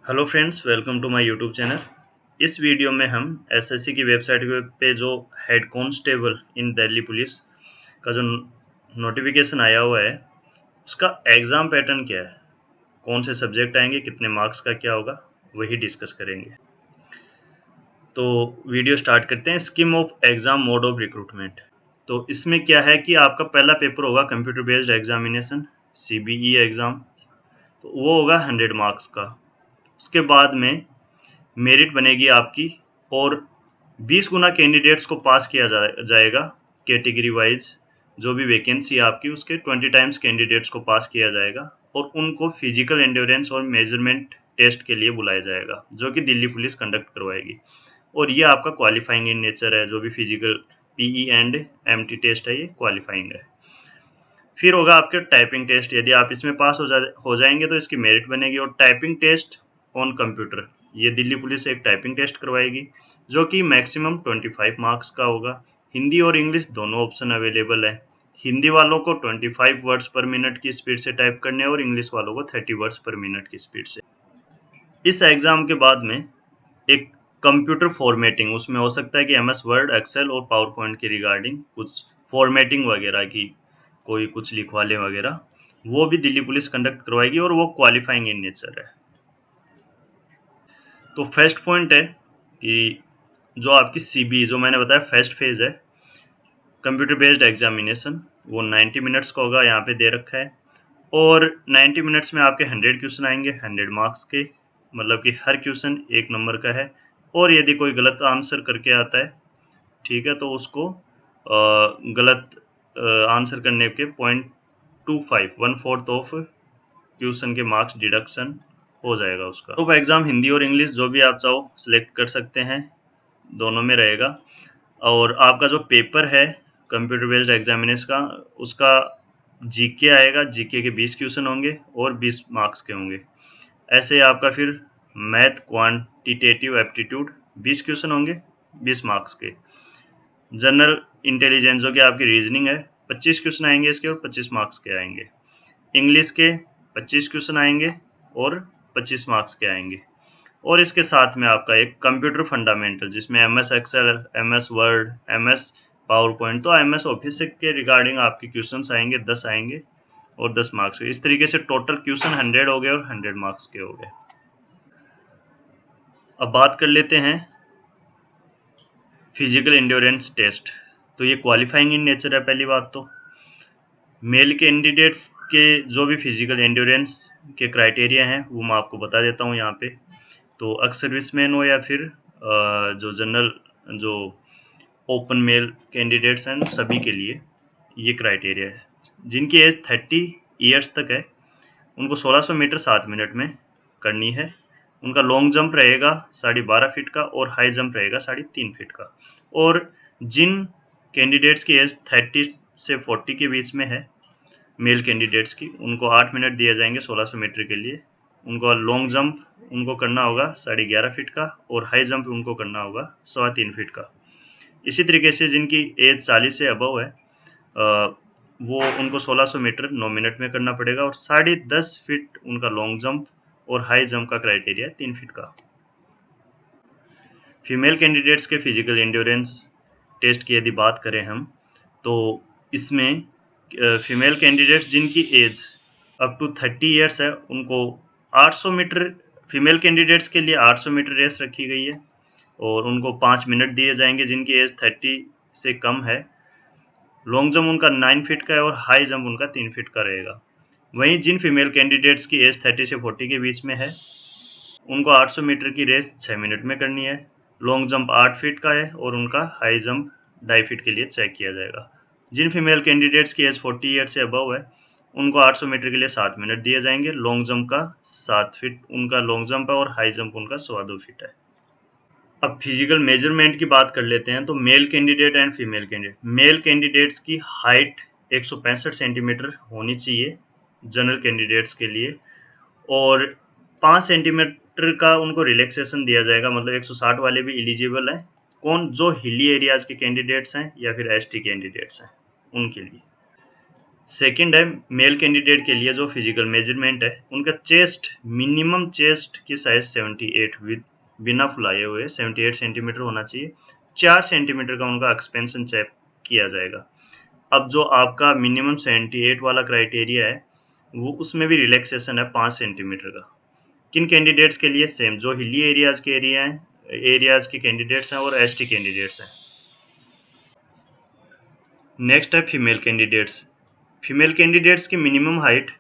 Hello friends, welcome to my YouTube channel. इस video में हम एसएससी की वेबसाइट पे जो head constable in Delhi police का जो नोटिफिकेशन आया हुआ है उसका एग्ज़ाम पैटर्न क्या है, कौन से सब्जेक्ट आएंगे, कितने मार्क्स का क्या होगा, वही डिस्कस करेंगे। तो वीडियो स्टार्ट करते हैं। Scheme of exam, mode of recruitment. तो इसमें क्या है कि आपका पहला पेपर होगा computer based examination, CBE exam. तो वो होगा 100 मार्क्स का। उसके बाद में मेरिट बनेगी आपकी, और 20 गुना कैंडिडेट्स को पास किया जाएगा कैटेगरी वाइज। जो भी वैकेंसी है आपकी, उसके 20 टाइम्स कैंडिडेट्स को पास किया जाएगा और उनको फिजिकल एंड्योरेंस और मेजरमेंट टेस्ट के लिए बुलाया जाएगा, जो कि दिल्ली पुलिस कंडक्ट करवाएगी। और ये आपका क्वालिफाइंग इन नेचर है। जो भी physical PE and MT test है, ये क्वालिफाइंग है। फिर होगा आपके टाइपिंग टेस्ट। यदि आप इसमें पास हो जाएंगे तो इसकी मेरिट बनेगी। और टाइपिंग टेस्ट ऑन कंप्यूटर, ये दिल्ली पुलिस एक टाइपिंग टेस्ट करवाएगी, जो कि मैक्सिमम 25 मार्क्स का होगा। हिंदी और इंग्लिश दोनों ऑप्शन अवेलेबल है। हिंदी वालों को 25 वर्ड्स पर मिनट की स्पीड से टाइप करने, और इंग्लिश वालों को 30 वर्ड्स पर मिनट की स्पीड से। इस एग्जाम के बाद में एक कंप्यूटर फॉर्मेटिंग, उसमें हो सकता है कि एमएस वर्ड, एक्सेल और पावर पॉइंट की रिगार्डिंग कुछ फॉर्मेटिंग वगैरह की, कोई कुछ लिखवा ले वगैरह, वो भी दिल्ली पुलिस कंडक्ट करवाएगी और वो क्वालिफाइंग इन नेचर है। तो फर्स्ट पॉइंट है कि जो आपकी सीबी, जो मैंने बताया फर्स्ट फेज है कंप्यूटर बेस्ड एग्जामिनेशन, वो 90 मिनट्स का होगा, यहाँ पे दे रखा है। और 90 मिनट्स में आपके 100 क्वेश्चन आएंगे, 100 मार्क्स के, मतलब कि हर क्वेश्चन 1 नंबर का है। और यदि कोई गलत आंसर करके आता है, ठीक है, तो उसको गलत आंसर करने के 0.25 1/4 ऑफ क्वेश्चन के मार्क्स डिडक्शन हो जाएगा उसका। तो एग्जाम हिंदी और इंग्लिश जो भी आप चाहो सिलेक्ट कर सकते हैं, दोनों में रहेगा। और आपका जो पेपर है कंप्यूटर बेस्ड एग्जामिनेशन का, उसका जीके आएगा। जीके के 20 क्वेश्चन होंगे और 20 मार्क्स के होंगे। ऐसे आपका फिर मैथ, क्वांटिटेटिव एप्टीट्यूड 20 क्वेश्चन होंगे, 20 मार्क्स के। जनरल इंटेलिजेंस जो कि आपकी रीजनिंग है, 25 क्वेश्चन आएंगे इसके और 25 मार्क्स के आएंगे। इंग्लिश के 25 क्वेश्चन आएंगे और 25 मार्क्स के आएंगे। और इसके साथ में आपका एक कंप्यूटर फंडामेंटल, जिसमें MS excel, MS word, MS power point, तो एमएस ऑफिस के रिगार्डिंग आपके क्वेश्चंस आएंगे, 10 आएंगे और 10 मार्क्स के। इस तरीके से टोटल क्वेश्चन 100 हो गए और 100 मार्क्स के हो गए। अब बात कर लेते हैं फिजिकल एंड्योरेंस टेस्ट। तो ये क्वालिफाइंग इन नेचर है। पहली बात तो मेल कैंडिडेट्स के जो भी फिजिकल एंड्योरेंस के क्राइटेरिया हैं, वो मैं आपको बता देता हूँ यहाँ पे। तो अक्स सर्विसमैन हो या फिर जो जनरल, जो ओपन मेल कैंडिडेट्स हैं, सभी के लिए ये क्राइटेरिया है। जिनकी एज 30 ईयर्स तक है, उनको 1600 मीटर 7 मिनट में करनी है। उनका लॉन्ग जंप रहेगा 12.5 फीट का और हाई जंप रहेगा 3.5 फीट का। और जिन कैंडिडेट्स की एज 30 से 40 के बीच में है, मेल कैंडिडेट्स की, उनको 8 मिनट दिए जाएंगे 1600 मीटर के लिए। उनको लॉन्ग जंप उनको करना होगा 11.5 फीट का और हाई जंप उनको करना होगा 3.25 फीट का। इसी तरीके से जिनकी एज 40 से अबव है, वो उनको 1600 मीटर 9 मिनट में करना पड़ेगा। और 10.5 फीट उनका लॉन्ग जंप और हाई जंप का क्राइटेरिया 3 फीट का। फीमेल कैंडिडेट्स के फिजिकल एंड्योरेंस टेस्ट की यदि बात करें हम, तो इसमें फीमेल कैंडिडेट्स जिनकी एज अप टू 30 ईयर्स है, उनको 800 मीटर, फीमेल कैंडिडेट्स के लिए 800 मीटर रेस रखी गई है और उनको 5 मिनट दिए जाएंगे। जिनकी एज 30 से कम है, लॉन्ग जंप उनका 9 फीट का है और हाई जंप उनका 3 फीट का रहेगा। वहीं जिन फीमेल कैंडिडेट्स की एज 30 से 40 के बीच में है, उनको 800 मीटर की रेस 6 मिनट में करनी है। लॉन्ग जंप 8 फीट का है और उनका हाई जंप 2.5 फीट के लिए चेक किया जाएगा। जिन फीमेल कैंडिडेट्स की एज 40 ईयर से अबव है, उनको 800 मीटर के लिए 7 मिनट दिए जाएंगे। लॉन्ग जंप का 7 फीट उनका लॉन्ग जंप है और हाई जंप उनका 2.25 फीट है। अब फिजिकल मेजरमेंट की बात कर लेते हैं। तो male candidate and female candidate, male candidates की हाइट 165 सेंटीमीटर होनी चाहिए जनरल कैंडिडेट्स के लिए, और 5 सेंटीमीटर का उनको रिलैक्सेशन दिया जाएगा, मतलब 160 वाले भी एलिजिबल हैं। कौन? जो हिली एरियाज के कैंडिडेट्स हैं या फिर एसटी कैंडिडेट्स हैं, उनके लिए। सेकंड है मेल कैंडिडेट के लिए जो फिजिकल मेजरमेंट है, उनका चेस्ट, मिनिमम चेस्ट की साइज 78 बिना फुलाए हुए 78 सेंटीमीटर होना चाहिए। 4 सेंटीमीटर का उनका एक्सपेंशन चेक किया जाएगा। अब जो आपका मिनिमम 78 वाला क्राइटेरिया है, वो उसमें भी रिलैक्सेशन है 5 सेंटीमीटर का। किन कैंडिडेट्स के लिए? सेम, जो हिली एरियाज के एरियाज के कैंडिडेट्स हैं और एसटी कैंडिडेट्स हैं। नेक्स्ट है फीमेल कैंडिडेट्स। फीमेल कैंडिडेट्स की मिनिमम हाइट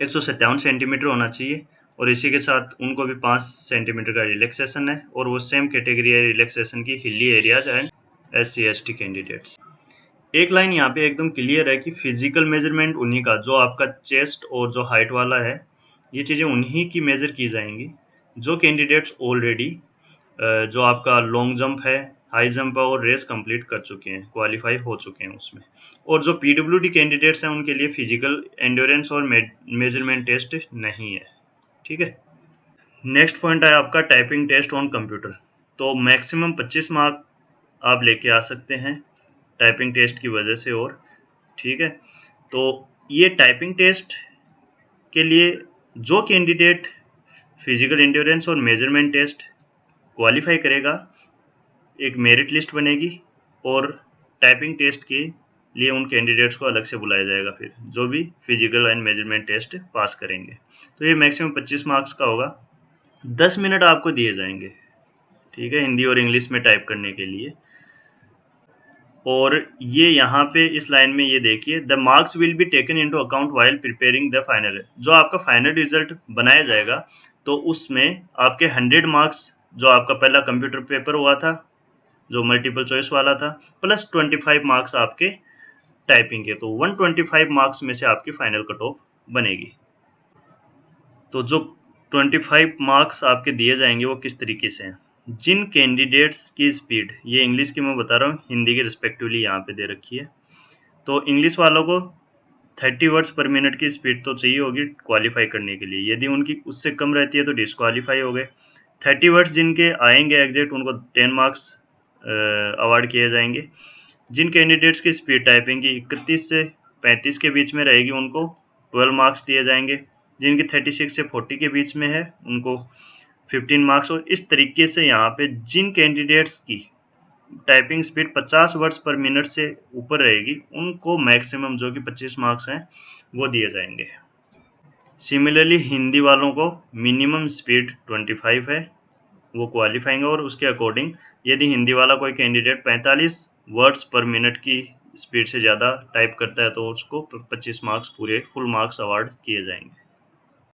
157 सेंटीमीटर होना चाहिए और इसी के साथ उनको भी 5 सेंटीमीटर का रिलैक्सेशन है, और वो सेम कैटेगरी है रिलैक्सेशन की hilly areas and SC ST candidates. एक लाइन यहाँ पे एकदम क्लियर है कि फिजिकल मेजरमेंट उन्हीं का, जो आपका चेस्ट और जो हाइट वाला है, ये चीज़ें उन्हीं की मेजर की जाएंगी जो कैंडिडेट्स ऑलरेडी जो आपका लॉन्ग जंप है, हाई जंप है और रेस कंप्लीट कर चुके हैं, क्वालिफाई हो चुके हैं उसमें। और जो PWD कैंडिडेट्स हैं उनके लिए फिजिकल एंड्योरेंस और मेजरमेंट टेस्ट नहीं है। ठीक है। नेक्स्ट पॉइंट है आपका टाइपिंग टेस्ट ऑन कंप्यूटर। तो मैक्सिमम 25 मार्क आप लेके आ सकते हैं टाइपिंग टेस्ट की वजह से। और ठीक है, तो ये टाइपिंग टेस्ट के लिए जो कैंडिडेट फिजिकल एंड्योरेंस और मेजरमेंट टेस्ट क्वालिफाई करेगा, एक मेरिट लिस्ट बनेगी और टाइपिंग टेस्ट के लिए उन कैंडिडेट्स को अलग से बुलाया जाएगा, फिर जो भी physical and measurement test pass करेंगे। तो ये मैक्सिमम 25 मार्क्स का होगा। 10 मिनट आपको दिए जाएंगे, ठीक है, हिंदी और इंग्लिश में टाइप करने के लिए। और ये यहाँ पे इस लाइन में ये देखिए, the marks will be taken into account while preparing the final. जो आपका फाइनल रिजल्ट बनाया जाएगा, तो उसमें आपके 100 मार्क्स जो आपका पहला कंप्यूटर पेपर हुआ था, जो मल्टीपल चॉइस वाला था, प्लस 25 मार्क्स आपके टाइपिंग के, तो 125 मार्क्स में से आपकी फाइनल कट ऑफ बनेगी। तो जो 25 मार्क्स आपके दिए जाएंगे वो किस तरीके से हैं? जिन कैंडिडेट्स की स्पीड, ये इंग्लिश की मैं बता रहा हूँ, हिंदी की रिस्पेक्टिवली यहाँ पे दे रखी है। तो इंग्लिश वालों को 30 वर्ड्स पर मिनट की स्पीड तो चाहिए होगी क्वालिफाई करने के लिए। यदि उनकी उससे कम रहती है तो डिस्क्वालीफाई हो गए। 30 वर्ड्स जिनके आएंगे एग्जैक्ट, उनको 10 मार्क्स अवार्ड किए जाएंगे। जिन कैंडिडेट्स की स्पीड टाइपिंग की 31 से 35 के बीच में रहेगी, उनको 12 मार्क्स दिए जाएंगे। जिनकी 36 से 40 के बीच में है, उनको 15 मार्क्स। और इस तरीके से यहाँ पे जिन कैंडिडेट्स की टाइपिंग स्पीड 50 वर्ड्स पर मिनट से ऊपर रहेगी, उनको मैक्सिमम जो कि 25 मार्क्स हैं वो दिए जाएंगे। सिमिलरली हिंदी वालों को मिनिमम स्पीड 25 है, वो क्वालिफाइंग है, और उसके अकॉर्डिंग यदि हिंदी वाला कोई कैंडिडेट 45 वर्ड्स पर मिनट की स्पीड से ज़्यादा टाइप करता है तो उसको 25 मार्क्स पूरे फुल मार्क्स अवार्ड किए जाएंगे।